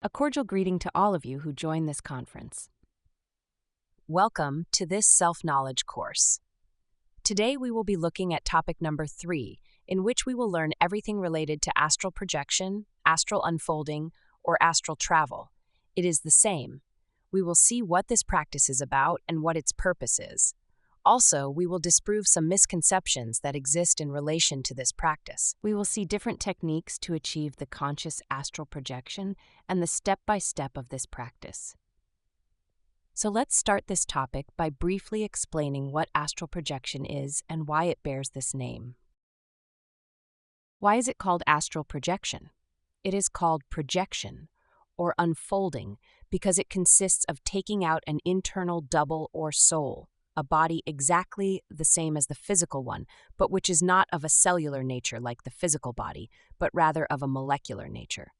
A cordial greeting to all of you who join this conference. Welcome to this self-knowledge course. Today we will be looking at topic number 3, in which we will learn everything related to astral projection, astral unfolding, or astral travel. It is the same. We will see what this practice is about and what its purpose is. Also, we will disprove some misconceptions that exist in relation to this practice. We will see different techniques to achieve the conscious astral projection and the step-by-step of this practice. So let's start this topic by briefly explaining what astral projection is and why it bears this name. Why is it called astral projection? It is called projection, or unfolding, because it consists of taking out an internal double or soul, a body exactly the same as the physical one, but which is not of a cellular nature like the physical body, but rather of a molecular nature.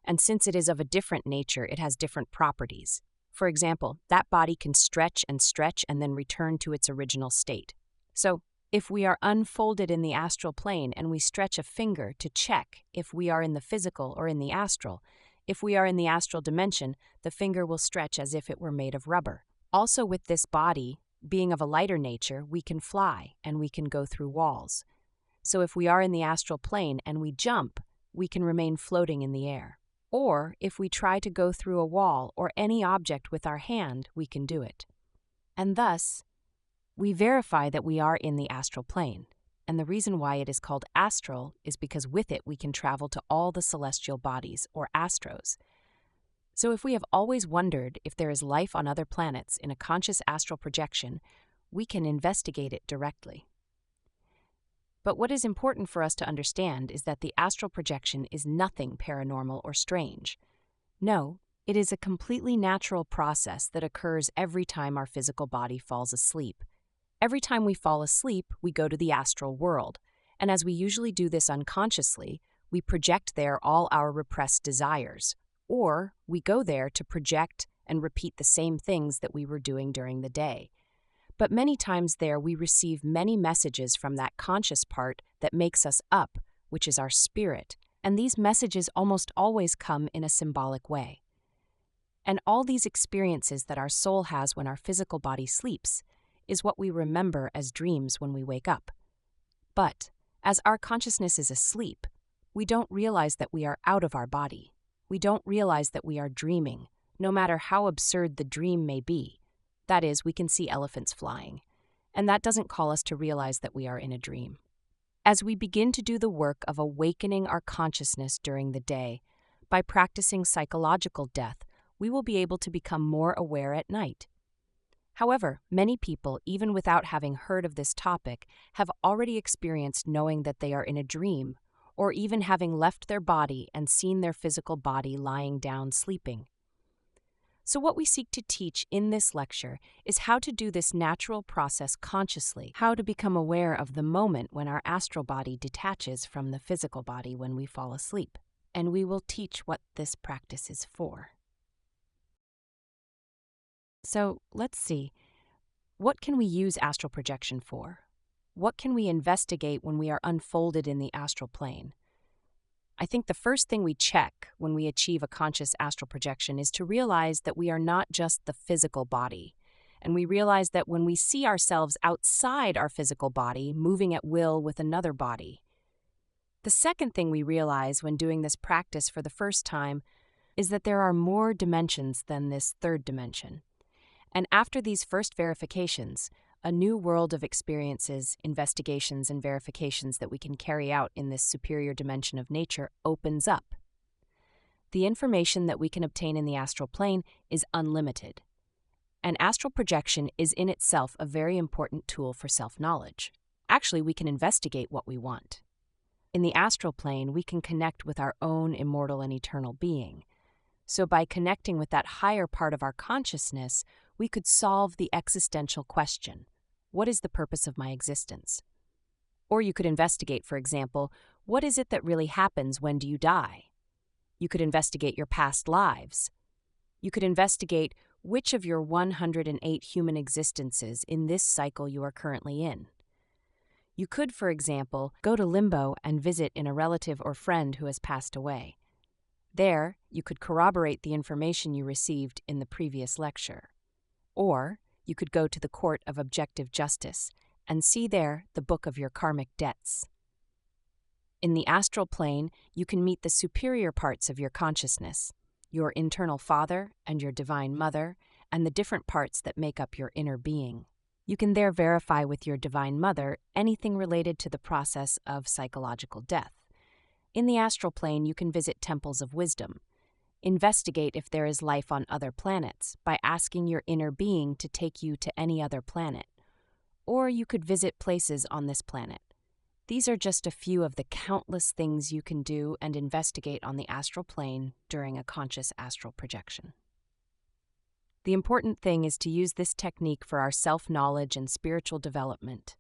And since it is of a different nature, it has different properties. For example, that body can stretch and then return to its original state. So, if we are unfolded in the astral plane and we stretch a finger to check if we are in the physical or in the astral, if we are in the astral dimension, the finger will stretch as if it were made of rubber. Also, with this body, being of a lighter nature, we can fly and we can go through walls. So if we are in the astral plane and we jump, we can remain floating in the air. Or if we try to go through a wall or any object with our hand, we can do it. And thus, we verify that we are in the astral plane. And the reason why it is called astral is because with it we can travel to all the celestial bodies, or astros. So if we have always wondered if there is life on other planets in a conscious astral projection, we can investigate it directly. But what is important for us to understand is that the astral projection is nothing paranormal or strange. No, it is a completely natural process that occurs every time our physical body falls asleep. Every time we fall asleep, we go to the astral world, and as we usually do this unconsciously, we project there all our repressed desires. Or we go there to project and repeat the same things that we were doing during the day. But many times there we receive many messages from that conscious part that makes us up, which is our spirit, and these messages almost always come in a symbolic way. And all these experiences that our soul has when our physical body sleeps is what we remember as dreams when we wake up. But as our consciousness is asleep, we don't realize that we are out of our body. We don't realize that we are dreaming, no matter how absurd the dream may be. That is, we can see elephants flying, and that doesn't call us to realize that we are in a dream. As we begin to do the work of awakening our consciousness during the day, by practicing psychological death, we will be able to become more aware at night. However, many people, even without having heard of this topic, have already experienced knowing that they are in a dream, or even having left their body and seen their physical body lying down sleeping. So what we seek to teach in this lecture is how to do this natural process consciously, how to become aware of the moment when our astral body detaches from the physical body when we fall asleep. And we will teach what this practice is for. So let's see, what can we use astral projection for? What can we investigate when we are unfolded in the astral plane? I think the first thing we check when we achieve a conscious astral projection is to realize that we are not just the physical body, and we realize that when we see ourselves outside our physical body, moving at will with another body. The second thing we realize when doing this practice for the first time is that there are more dimensions than this third dimension. And after these first verifications, a new world of experiences, investigations, and verifications that we can carry out in this superior dimension of nature opens up. The information that we can obtain in the astral plane is unlimited. And astral projection is in itself a very important tool for self-knowledge. Actually, we can investigate what we want. In the astral plane, we can connect with our own immortal and eternal being. So by connecting with that higher part of our consciousness, we could solve the existential question. What is the purpose of my existence? Or you could investigate, for example, what is it that really happens when do you die? You could investigate your past lives. You could investigate which of your 108 human existences in this cycle you are currently in. You could, for example, go to limbo and visit in a relative or friend who has passed away. There, you could corroborate the information you received in the previous lecture. Or you could go to the Court of Objective Justice and see there the book of your karmic debts. In the astral plane, you can meet the superior parts of your consciousness, your internal father and your divine mother, and the different parts that make up your inner being. You can there verify with your divine mother anything related to the process of psychological death. In the astral plane, you can visit temples of wisdom. Investigate if there is life on other planets by asking your inner being to take you to any other planet. Or you could visit places on this planet. These are just a few of the countless things you can do and investigate on the astral plane during a conscious astral projection. The important thing is to use this technique for our self-knowledge and spiritual development.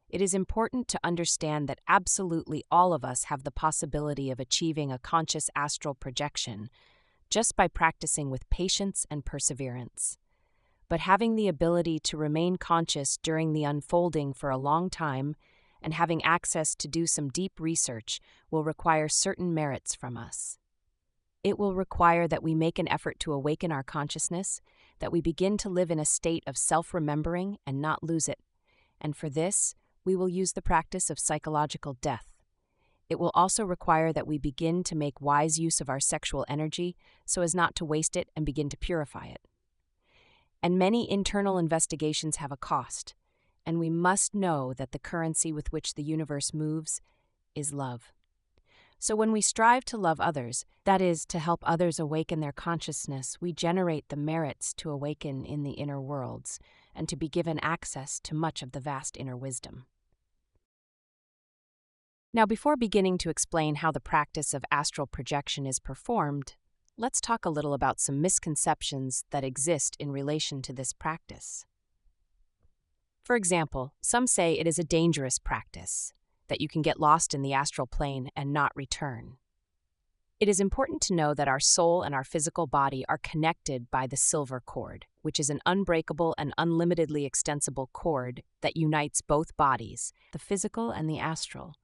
It is important to understand that absolutely all of us have the possibility of achieving a conscious astral projection just by practicing with patience and perseverance. But having the ability to remain conscious during the unfolding for a long time and having access to do some deep research will require certain merits from us. It will require that we make an effort to awaken our consciousness, that we begin to live in a state of self-remembering and not lose it. And for this, we will use the practice of psychological death. It will also require that we begin to make wise use of our sexual energy so as not to waste it and begin to purify it. And many internal investigations have a cost, and we must know that the currency with which the universe moves is love. So when we strive to love others, that is, to help others awaken their consciousness, we generate the merits to awaken in the inner worlds and to be given access to much of the vast inner wisdom. Now, before beginning to explain how the practice of astral projection is performed, let's talk a little about some misconceptions that exist in relation to this practice. For example, some say it is a dangerous practice, that you can get lost in the astral plane and not return. It is important to know that our soul and our physical body are connected by the silver cord, which is an unbreakable and unlimitedly extensible cord that unites both bodies, the physical and the astral.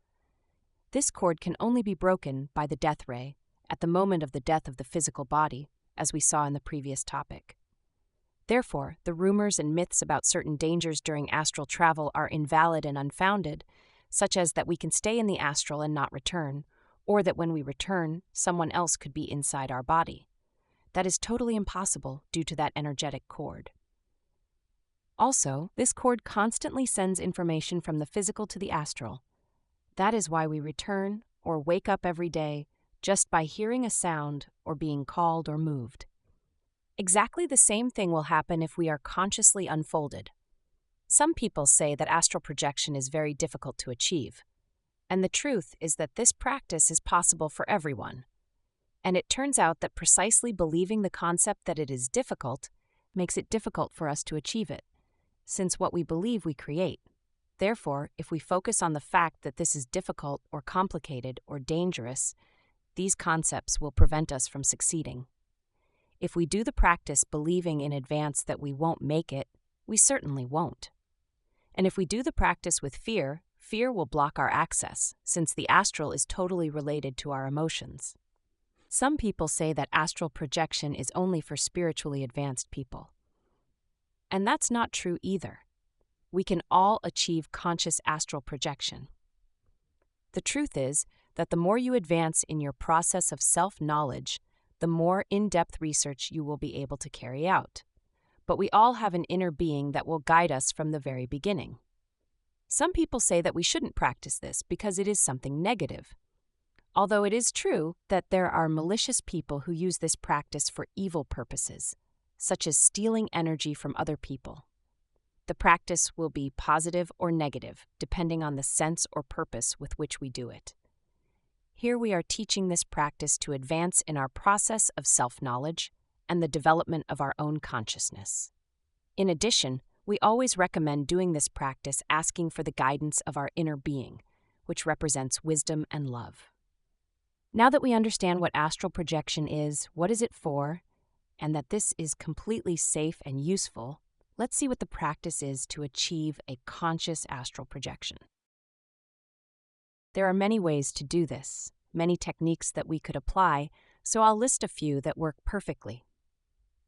This cord can only be broken by the death ray at the moment of the death of the physical body, as we saw in the previous topic. Therefore, the rumors and myths about certain dangers during astral travel are invalid and unfounded, such as that we can stay in the astral and not return, or that when we return, someone else could be inside our body. That is totally impossible due to that energetic cord. Also, this cord constantly sends information from the physical to the astral. That is why we return or wake up every day just by hearing a sound or being called or moved. Exactly the same thing will happen if we are consciously unfolded. Some people say that astral projection is very difficult to achieve, and the truth is that this practice is possible for everyone. And it turns out that precisely believing the concept that it is difficult makes it difficult for us to achieve it, since what we believe we create. Therefore, if we focus on the fact that this is difficult or complicated or dangerous, these concepts will prevent us from succeeding. If we do the practice believing in advance that we won't make it, we certainly won't. And if we do the practice with fear, fear will block our access, since the astral is totally related to our emotions. Some people say that astral projection is only for spiritually advanced people. And that's not true either. We can all achieve conscious astral projection. The truth is that the more you advance in your process of self-knowledge, the more in-depth research you will be able to carry out. But we all have an inner being that will guide us from the very beginning. Some people say that we shouldn't practice this because it is something negative. Although it is true that there are malicious people who use this practice for evil purposes, such as stealing energy from other people. The practice will be positive or negative, depending on the sense or purpose with which we do it. Here we are teaching this practice to advance in our process of self-knowledge and the development of our own consciousness. In addition, we always recommend doing this practice asking for the guidance of our inner being, which represents wisdom and love. Now that we understand what astral projection is, what is it for, and that this is completely safe and useful, let's see what the practice is to achieve a conscious astral projection. There are many ways to do this, many techniques that we could apply so I'll list a few that work perfectly.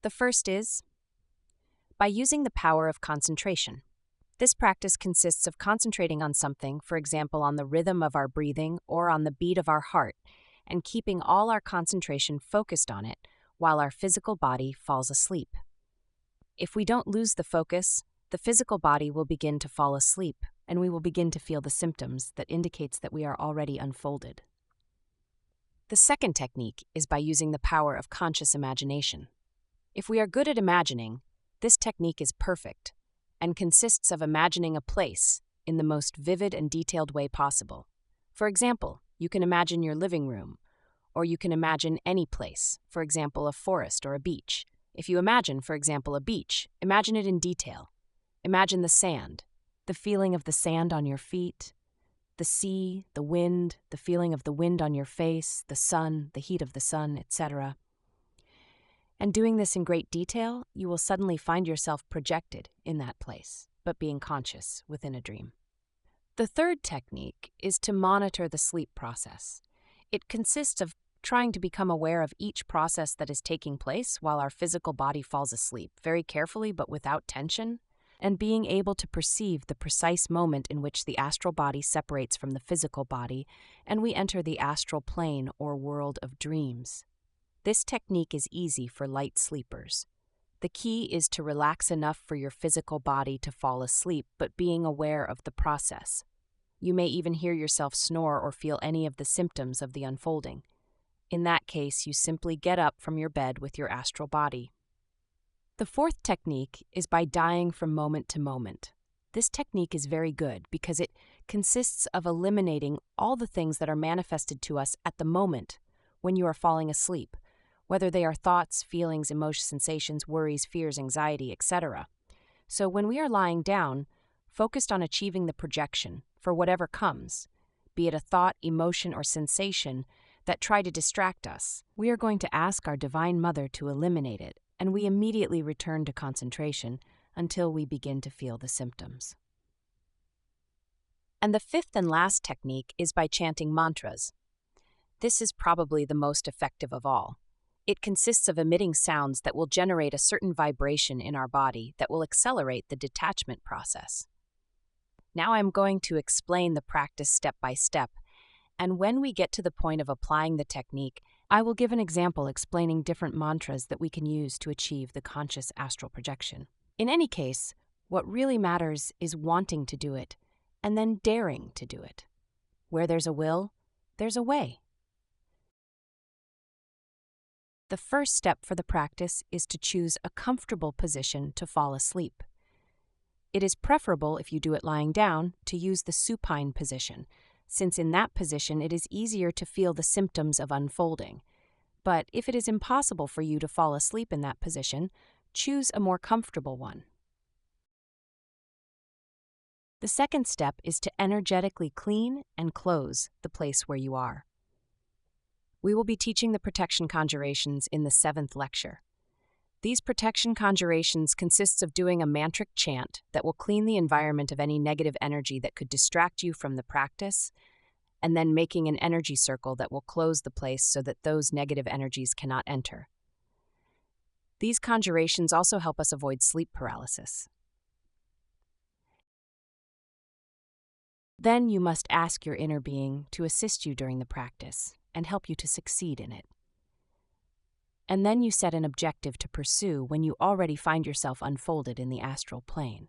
The first is by using the power of concentration. This practice consists of concentrating on something, for example, on the rhythm of our breathing or on the beat of our heart, and keeping all our concentration focused on it while our physical body falls asleep. If we don't lose the focus, the physical body will begin to fall asleep, and we will begin to feel the symptoms that indicates that we are already unfolded. The second technique is by using the power of conscious imagination. If we are good at imagining, this technique is perfect and consists of imagining a place in the most vivid and detailed way possible. For example, you can imagine your living room, or you can imagine any place, for example, a forest or a beach. If you imagine, for example, a beach, imagine it in detail. Imagine the sand, the feeling of the sand on your feet, the sea, the wind, the feeling of the wind on your face, the sun, the heat of the sun, etc. And doing this in great detail, you will suddenly find yourself projected in that place, but being conscious within a dream. The third technique is to monitor the sleep process. It consists of trying to become aware of each process that is taking place while our physical body falls asleep, very carefully but without tension, and being able to perceive the precise moment in which the astral body separates from the physical body and we enter the astral plane or world of dreams. This technique is easy for light sleepers. The key is to relax enough for your physical body to fall asleep, but being aware of the process. You may even hear yourself snore or feel any of the symptoms of the unfolding. In that case, you simply get up from your bed with your astral body. The fourth technique is by dying from moment to moment. This technique is very good because it consists of eliminating all the things that are manifested to us at the moment when you are falling asleep, whether they are thoughts, feelings, emotions, sensations, worries, fears, anxiety, etc. So when we are lying down, focused on achieving the projection for whatever comes, be it a thought, emotion, or sensation that try to distract us, we are going to ask our Divine Mother to eliminate it, and we immediately return to concentration until we begin to feel the symptoms. And the fifth and last technique is by chanting mantras. This is probably the most effective of all. It consists of emitting sounds that will generate a certain vibration in our body that will accelerate the detachment process. Now I'm going to explain the practice step by step, and when we get to the point of applying the technique, I will give an example explaining different mantras that we can use to achieve the conscious astral projection. In any case, what really matters is wanting to do it, and then daring to do it. Where there's a will, there's a way. The first step for the practice is to choose a comfortable position to fall asleep. It is preferable, if you do it lying down, to use the supine position, since in that position it is easier to feel the symptoms of unfolding. But if it is impossible for you to fall asleep in that position, choose a more comfortable one. The second step is to energetically clean and close the place where you are. We will be teaching the protection conjurations in the 7th lecture. These protection conjurations consists of doing a mantric chant that will clean the environment of any negative energy that could distract you from the practice, and then making an energy circle that will close the place so that those negative energies cannot enter. These conjurations also help us avoid sleep paralysis. Then you must ask your inner being to assist you during the practice and help you to succeed in it. And then you set an objective to pursue when you already find yourself unfolded in the astral plane.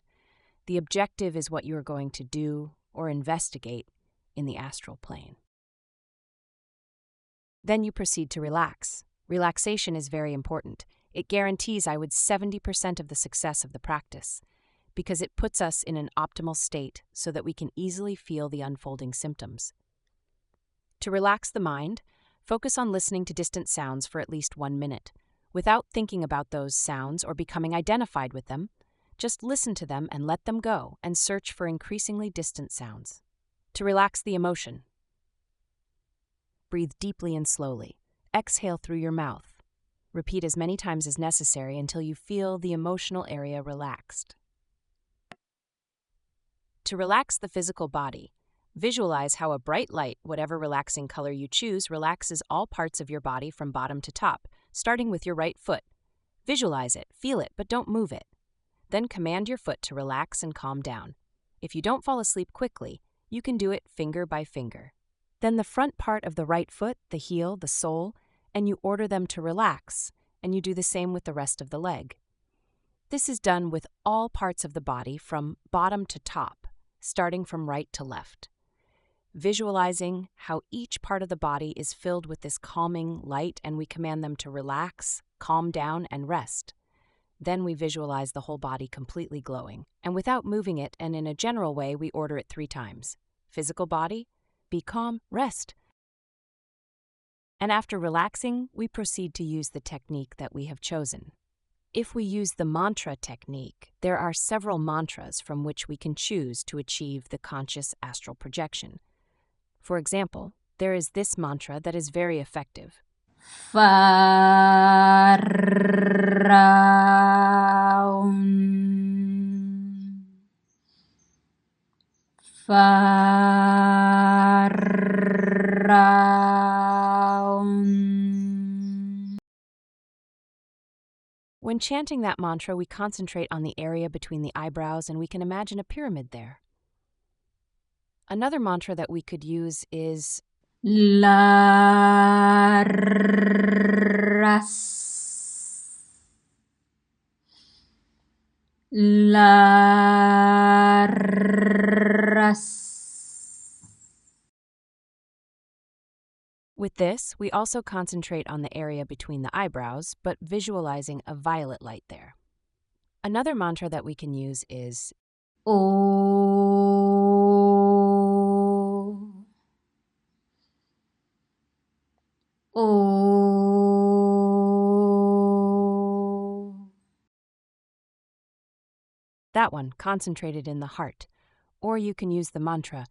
The objective is what you are going to do or investigate in the astral plane. Then you proceed to relax. Relaxation is very important. It guarantees, 70% of the success of the practice, because it puts us in an optimal state so that we can easily feel the unfolding symptoms. To relax the mind, focus on listening to distant sounds for at least 1 minute. Without thinking about those sounds or becoming identified with them, just listen to them and let them go and search for increasingly distant sounds. To relax the emotion, breathe deeply and slowly. Exhale through your mouth. Repeat as many times as necessary until you feel the emotional area relaxed. To relax the physical body, Visualize how a bright light, whatever relaxing color you choose, relaxes all parts of your body from bottom to top, starting with your right foot. Visualize it, feel it, but don't move it. Then command your foot to relax and calm down. If you don't fall asleep quickly, you can do it finger by finger. Then the front part of the right foot, the heel, the sole, and you order them to relax, and you do the same with the rest of the leg. This is done with all parts of the body from bottom to top, starting from right to left. Visualizing how each part of the body is filled with this calming light, and we command them to relax, calm down, and rest. Then we visualize the whole body completely glowing, and without moving it and in a general way, we order it 3 times. Physical body, be calm, rest. And after relaxing, we proceed to use the technique that we have chosen. If we use the mantra technique, there are several mantras from which we can choose to achieve the conscious astral projection. For example, there is this mantra that is very effective. When chanting that mantra, we concentrate on the area between the eyebrows and we can imagine a pyramid there. Another mantra that we could use is Laras. With this, we also concentrate on the area between the eyebrows, but visualizing a violet light there. Another mantra that we can use is that one, concentrated in the heart. Or you can use the mantra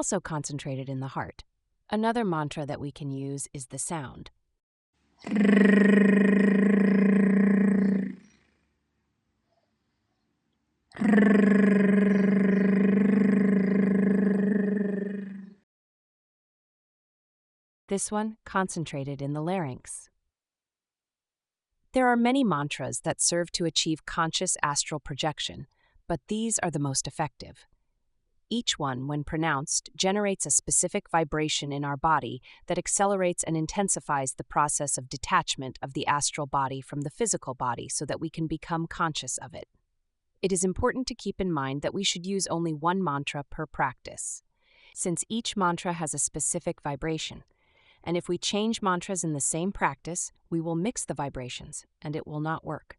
also concentrated in the heart. Another mantra that we can use is the sound. This one concentrated in the larynx. There are many mantras that serve to achieve conscious astral projection, but these are the most effective. Each one, when pronounced, generates a specific vibration in our body that accelerates and intensifies the process of detachment of the astral body from the physical body so that we can become conscious of it. It is important to keep in mind that we should use only one mantra per practice, since each mantra has a specific vibration. And if we change mantras in the same practice, we will mix the vibrations, and it will not work.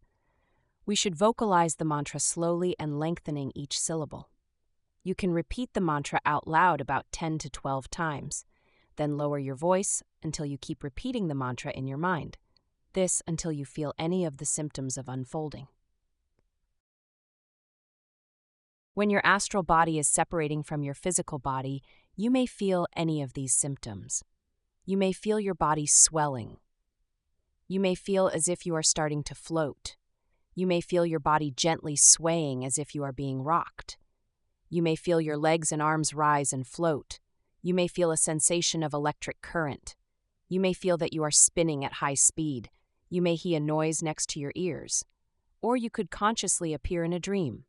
We should vocalize the mantra slowly and lengthening each syllable. You can repeat the mantra out loud about 10 to 12 times, then lower your voice until you keep repeating the mantra in your mind. This until you feel any of the symptoms of unfolding. When your astral body is separating from your physical body, you may feel any of these symptoms. You may feel your body swelling. You may feel as if you are starting to float. You may feel your body gently swaying as if you are being rocked. You may feel your legs and arms rise and float. You may feel a sensation of electric current. You may feel that you are spinning at high speed. You may hear a noise next to your ears. Or you could consciously appear in a dream.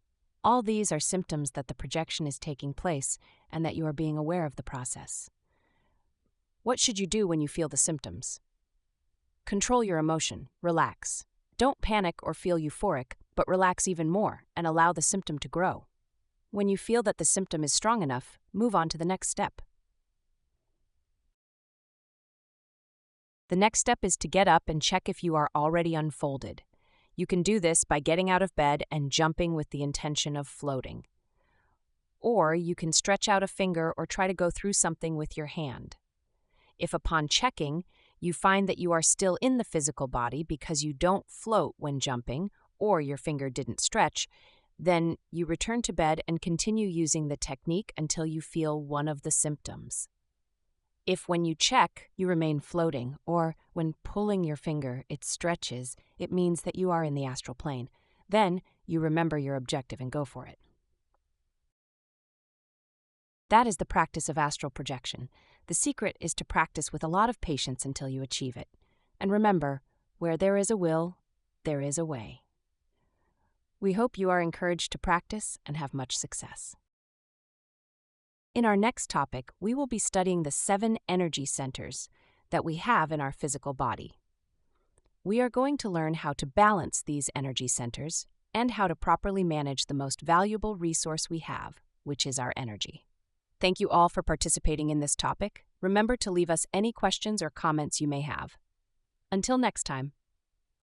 All these are symptoms that the projection is taking place and that you are being aware of the process. What should you do when you feel the symptoms? Control your emotion. Relax. Don't panic or feel euphoric, but relax even more and allow the symptom to grow. When you feel that the symptom is strong enough, move on to the next step. The next step is to get up and check if you are already unfolded. You can do this by getting out of bed and jumping with the intention of floating. Or you can stretch out a finger or try to go through something with your hand. If upon checking, you find that you are still in the physical body because you don't float when jumping or your finger didn't stretch, Then you return to bed and continue using the technique until you feel one of the symptoms. If when you check, you remain floating, or when pulling your finger, it stretches, it means that you are in the astral plane. Then you remember your objective and go for it. That is the practice of astral projection. The secret is to practice with a lot of patience until you achieve it. And remember, where there is a will, there is a way. We hope you are encouraged to practice and have much success. In our next topic, we will be studying the 7 energy centers that we have in our physical body. We are going to learn how to balance these energy centers and how to properly manage the most valuable resource we have, which is our energy. Thank you all for participating in this topic. Remember to leave us any questions or comments you may have. Until next time.